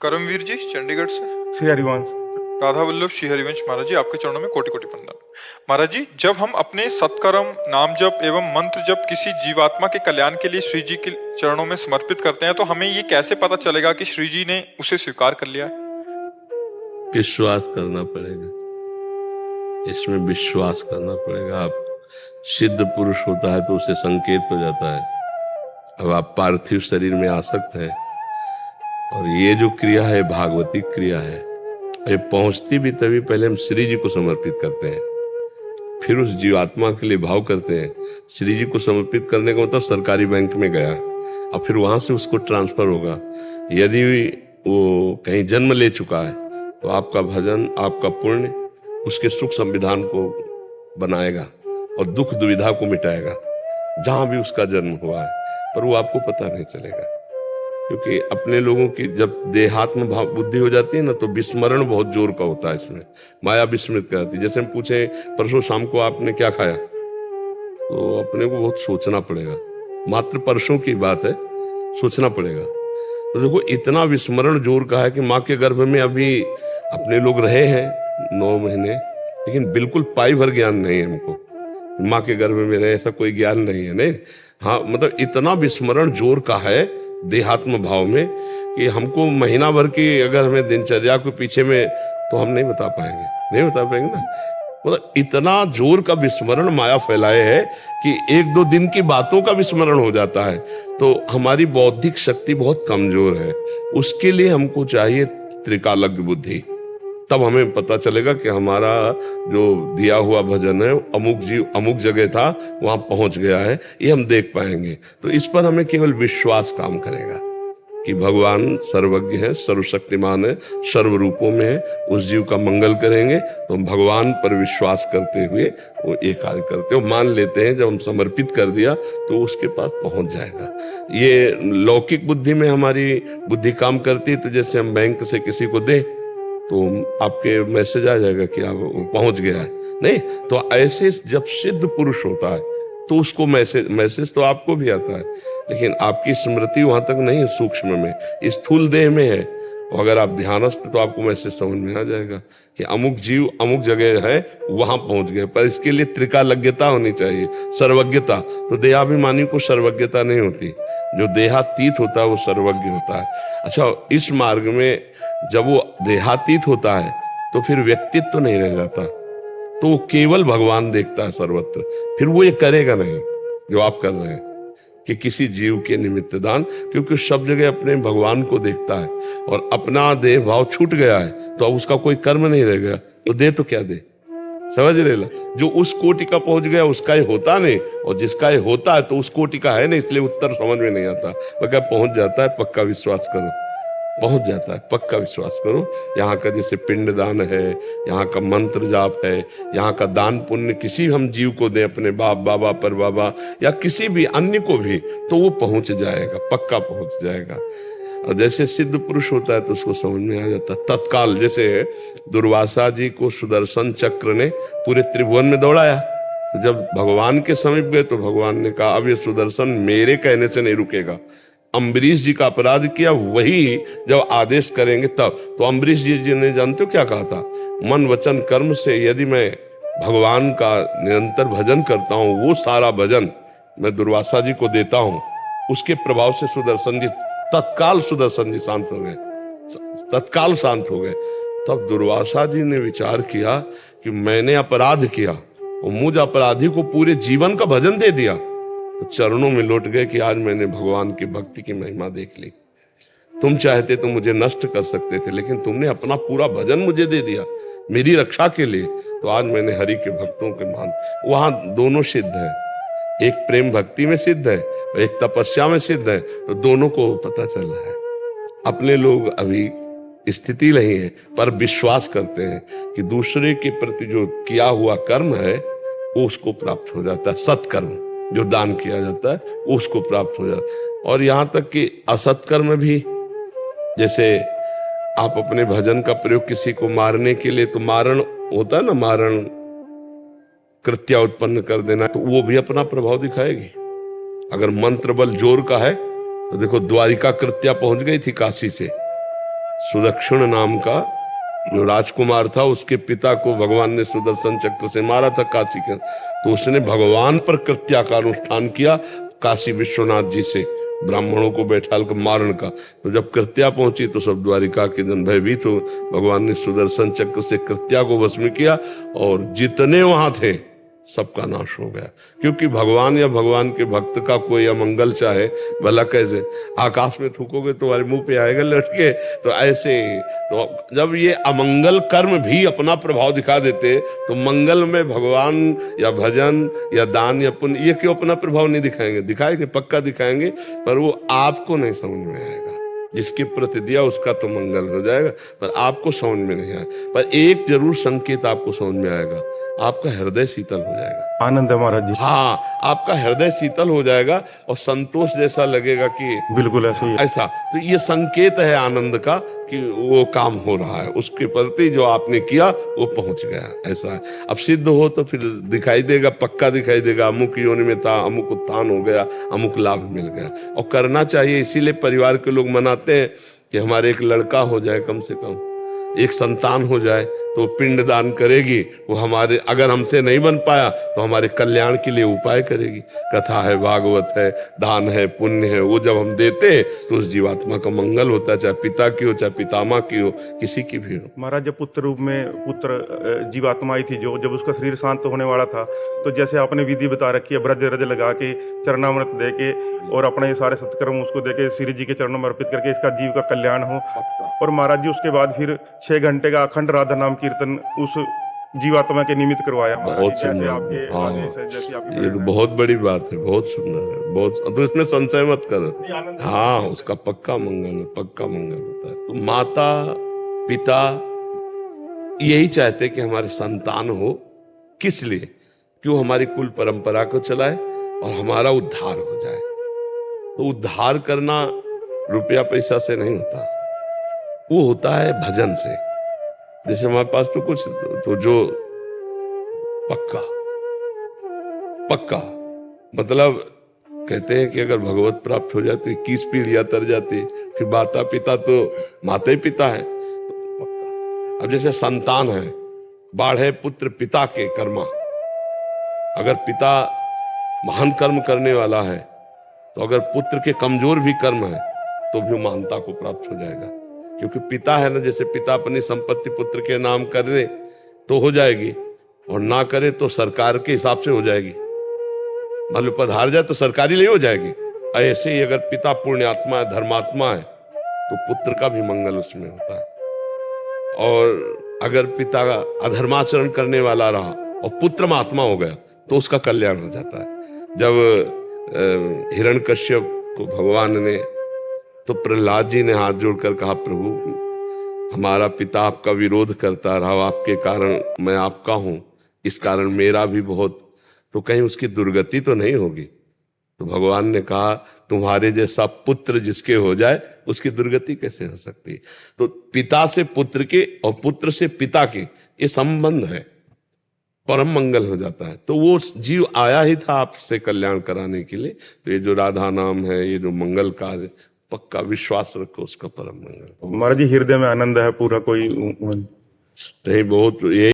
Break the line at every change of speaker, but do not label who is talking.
करमवीर जी चंडीगढ़ से।
श्री हरिवंश।
राधा वल्लभ श्री हरिवंश महाराज जी, आपके चरणों में कोटि कोटि वंदन। महाराज जी, जब हम अपने सत्कर्म, नाम जप एवं मंत्र जप किसी जीवात्मा के कल्याण के लिए श्री जी के चरणों में समर्पित करते हैं, तो हमें ये कैसे पता चलेगा कि श्री जी ने उसे स्वीकार कर लिया है?
विश्वास करना पड़ेगा, इसमें विश्वास करना पड़ेगा। आप सिद्ध पुरुष होता है तो उसे संकेत हो जाता है। अब आप पार्थिव शरीर में आसक्त हैं और ये जो क्रिया है भागवती क्रिया है, ये पहुंचती भी तभी पहले हम श्री जी को समर्पित करते हैं, फिर उस जीवात्मा के लिए भाव करते हैं। श्री जी को समर्पित करने का मतलब सरकारी बैंक में गया और फिर वहां से उसको ट्रांसफर होगा। यदि वो कहीं जन्म ले चुका है तो आपका भजन, आपका पुण्य उसके सुख संविधान को बनाएगा और दुख दुविधा को मिटाएगा जहां भी उसका जन्म हुआ है, पर वो आपको पता नहीं चलेगा। क्योंकि अपने लोगों की जब देहात्म भाव बुद्धि हो जाती है ना, तो विस्मरण बहुत जोर का होता है, इसमें माया विस्मृत कराती है। जैसे हम पूछे परसों शाम को आपने क्या खाया, तो अपने को बहुत सोचना पड़ेगा। मात्र परसों की बात है, सोचना पड़ेगा। तो देखो इतना विस्मरण जोर का है कि माँ के गर्भ में अभी अपने लोग रहे हैं 9 महीने, लेकिन बिल्कुल पाई भर ज्ञान नहीं है हमको। माँ के गर्भ में रहे ऐसा कोई ज्ञान नहीं है। नहीं, हाँ, मतलब इतना विस्मरण जोर का है देहात्म भाव में कि हमको महीना भर की अगर हमें दिनचर्या को पीछे में, तो हम नहीं बता पाएंगे ना। मतलब इतना जोर का विस्मरण माया फैलाए है कि 1-2 दिन की बातों का विस्मरण हो जाता है। तो हमारी बौद्धिक शक्ति बहुत कमजोर है, उसके लिए हमको चाहिए त्रिकालज्ञ बुद्धि। तब हमें पता चलेगा कि हमारा जो दिया हुआ भजन है अमुक जीव अमुक जगह था, वहां पहुंच गया है, ये हम देख पाएंगे। तो इस पर हमें केवल विश्वास काम करेगा कि भगवान सर्वज्ञ है, सर्वशक्तिमान है, सर्व रूपों में है। उस जीव का मंगल करेंगे तो हम भगवान पर विश्वास करते हुए वो ये कार्य करते हो, मान लेते हैं। जब हम समर्पित कर दिया तो उसके पास पहुंच जाएगा। ये लौकिक बुद्धि में हमारी बुद्धि काम करती है। तो जैसे हम बैंक से किसी को दें तो आपके मैसेज आ जाएगा कि आप पहुंच गया है, नहीं तो ऐसे जब सिद्ध पुरुष होता है तो उसको मैसेज तो आपको भी आता है, लेकिन आपकी स्मृति वहां तक नहीं है, सूक्ष्म में, स्थूल देह में है। और अगर आप ध्यानस्थ तो आपको मैसेज समझ में आ जाएगा कि अमुक जीव अमुक जगह है, वहां पहुंच गए। पर इसके लिए त्रिकालज्ञता होनी चाहिए, सर्वज्ञता। तो देहाभिमानी को सर्वज्ञता नहीं होती, जो देहातीत होता है वो सर्वज्ञ होता है। अच्छा, इस मार्ग में जब वो देहातीत होता है तो फिर व्यक्तित्व तो नहीं रह जाता, तो वो केवल भगवान देखता है सर्वत्र। फिर वो ये करेगा नहीं जो आप कर रहे हैं कि किसी जीव के निमित्त दान, क्योंकि सब जगह अपने भगवान को देखता है और अपना देह भाव छूट गया है तो अब उसका कोई कर्म नहीं रह गया, तो दे तो क्या दे। समझ रहे ला, जो उस कोटि का पहुंच गया उसका ही होता नहीं, और जिसका ही होता है तो उस कोटि का है नहीं, इसलिए उत्तर समझ में नहीं आता। मगर पहुंच जाता है, पक्का विश्वास करो, पहुंच जाता है, पक्का विश्वास करो। यहाँ का जैसे पिंडदान है, यहाँ का मंत्र जाप है, यहाँ का दान पुण्य किसी हम जीव को दें, अपने बाप बाबा पर बाबा या किसी भी अन्य को भी, तो वो पहुंच जाएगा, पक्का पहुंच जाएगा। और जैसे सिद्ध पुरुष होता है तो उसको समझ में आ जाता है तत्काल। जैसे दुर्वासा जी को सुदर्शन चक्र ने पूरे त्रिभुवन में दौड़ाया, तो जब भगवान के समीप गए तो भगवान ने कहा अब ये सुदर्शन मेरे कहने से नहीं रुकेगा। अम्बरीश जी का अपराध किया, वही जब आदेश करेंगे तब। तो अम्बरीश जी ने जानते हो क्या कहा था, मन वचन कर्म से यदि मैं भगवान का निरंतर भजन करता हूं, वो सारा भजन मैं दुर्वासा जी को देता हूं, उसके प्रभाव से सुदर्शन जी तत्काल शांत हो गए, तत्काल शांत हो गए। तब दुर्वासा जी ने विचार किया कि मैंने अपराध किया और मुझ अपराधी को पूरे जीवन का भजन दे दिया। तो चरणों में लौट गए कि आज मैंने भगवान की भक्ति की महिमा देख ली। तुम चाहते तो मुझे नष्ट कर सकते थे, लेकिन तुमने अपना पूरा भजन मुझे दे दिया मेरी रक्षा के लिए। तो आज मैंने हरि के भक्तों के मान, वहां दोनों सिद्ध है, एक प्रेम भक्ति में सिद्ध है और एक तपस्या में सिद्ध है। तो दोनों को पता चल रहा है। अपने लोग अभी स्थिति नहीं है, पर विश्वास करते हैं कि दूसरे के प्रति जो किया हुआ कर्म है वो उसको प्राप्त हो जाता है। सत्कर्म जो दान किया जाता है वो उसको प्राप्त हो जाता है। और यहां तक कि असत्कर्म भी, जैसे आप अपने भजन का प्रयोग किसी को मारने के लिए, तो मारण होता है ना, मारण कृत्या उत्पन्न कर देना, तो वो भी अपना प्रभाव दिखाएगी। अगर मंत्र बल जोर का है तो देखो द्वारिका कृत्या पहुंच गई थी काशी से, सुदक्षिण नाम का जो राजकुमार था, उसके पिता को भगवान ने सुदर्शन चक्र से मारा था काशी के, तो उसने भगवान पर कृत्या का अनुष्ठान किया काशी विश्वनाथ जी से ब्राह्मणों को बैठाल कर मारण का। तो जब कृत्या पहुंची तो सब द्वारिका के जन भयभीत हो, भगवान ने सुदर्शन चक्र से कृत्या को भस्म किया और जितने वहां थे सबका नाश हो गया। क्योंकि भगवान या भगवान के भक्त का कोई अमंगल चाहे भला कैसे, आकाश में थूकोगे तो तुम्हारे मुंह पे आएगा लटके। तो ऐसे तो जब ये अमंगल कर्म भी अपना प्रभाव दिखा देते तो मंगल में भगवान या भजन या दान या पुण्य ये क्यों अपना प्रभाव नहीं दिखाएंगे? दिखाएंगे, पक्का दिखाएंगे, पर वो आपको नहीं समझ में आएगा। जिसके प्रति दिया उसका तो मंगल हो जाएगा, पर आपको समझ में नहीं आएगा। पर एक जरूर संकेत आपको समझ में आएगा, आपका हृदय शीतल हो जाएगा।
आनंद है महाराज जी।
हाँ, आपका हृदय शीतल हो जाएगा और संतोष जैसा लगेगा कि
बिल्कुल ऐसे ही है।
ऐसा। तो ये संकेत है आनंद का कि वो काम हो रहा है, उसके प्रति जो आपने किया वो पहुंच गया, ऐसा है। अब सिद्ध हो तो फिर दिखाई देगा, पक्का दिखाई देगा, अमुक योनि में था, अमुक उत्थान हो गया, अमुक लाभ मिल गया। और करना चाहिए, इसीलिए परिवार के लोग मनाते हैं कि हमारे एक लड़का हो जाए, कम से कम एक संतान हो जाए तो पिंड दान करेगी वो हमारे, अगर हमसे नहीं बन पाया तो हमारे कल्याण के लिए उपाय करेगी। कथा है, भागवत है, दान है, पुण्य है, वो जब हम देते हैं तो उस जीवात्मा का मंगल होता है, चाहे पिता की हो, चाहे पितामह की हो, किसी की भी हो।
महाराज जब पुत्र रूप में पुत्र जीवात्मा आई थी, जो जब उसका शरीर शांत होने वाला था, तो जैसे आपने विधि बता रखी है, ब्रज रज लगा के चरणामृत दे के और अपने सारे सत्कर्म उसको दे के श्री जी के चरणों में अर्पित करके इसका जीव का कल्याण हो। और महाराज जी उसके बाद फिर 6 घंटे का अखंड राधा नाम कीर्तन उस जीवात्मा के निमित्त करवाया।
बहुत
जैसे
सुंदर।
आपके
हाँ,
आदेश है, जैसे आपकी
ये तो बहुत बड़ी बात है, बहुत सुंदर है, बहुत। तो इसमें संशय मत करो। हाँ, उसका पक्का मंगल है, पक्का मंगल होता है। तो माता पिता यही चाहते कि हमारे संतान हो, किस लिए? क्यों? हमारी कुल परंपरा को चलाए और हमारा उद्धार हो जाए। तो उद्धार करना रुपया पैसा से नहीं होता, वो होता है भजन से। जैसे हमारे पास तो कुछ तो जो पक्का पक्का मतलब कहते हैं कि अगर भगवत प्राप्त हो जाती 21 पीढ़ियां तर जाती, फिर माता पिता तो माता ही पिता है, तो पक्का। अब जैसे संतान है, बाढ़े पुत्र पिता के कर्मा, अगर पिता महान कर्म करने वाला है तो अगर पुत्र के कमजोर भी कर्म है तो भी मानता को प्राप्त हो जाएगा। क्योंकि पिता है ना, जैसे पिता अपनी संपत्ति पुत्र के नाम कर दे तो हो जाएगी, और ना करे तो सरकार के हिसाब से हो जाएगी। मान लो पधार जाए तो सरकारी नहीं हो जाएगी। ऐसे ही अगर पिता पुण्यात्मा है, धर्मात्मा है, तो पुत्र का भी मंगल उसमें होता है। और अगर पिता अधर्माचरण करने वाला रहा और पुत्र महात्मा हो गया तो उसका कल्याण हो जाता है। जब हिरण्यकश्यप को भगवान ने, तो प्रहलाद जी ने हाथ जोड़कर कहा, प्रभु हमारा पिता आपका विरोध करता रहा, आपके कारण मैं आपका हूं, इस कारण मेरा भी बहुत, तो कहीं उसकी दुर्गति तो नहीं होगी? तो भगवान ने कहा, तुम्हारे जैसा पुत्र जिसके हो जाए उसकी दुर्गति कैसे हो सकती? तो पिता से पुत्र के और पुत्र से पिता के ये संबंध है, परम मंगल हो जाता है। तो वो जीव आया ही था आपसे कल्याण कराने के लिए। तो ये जो राधा नाम है, ये जो मंगल कार्य, पक्का विश्वास रखो, उसका परम मंगल।
महाराज जी हृदय में आनंद है पूरा, कोई
नहीं, बहुत ये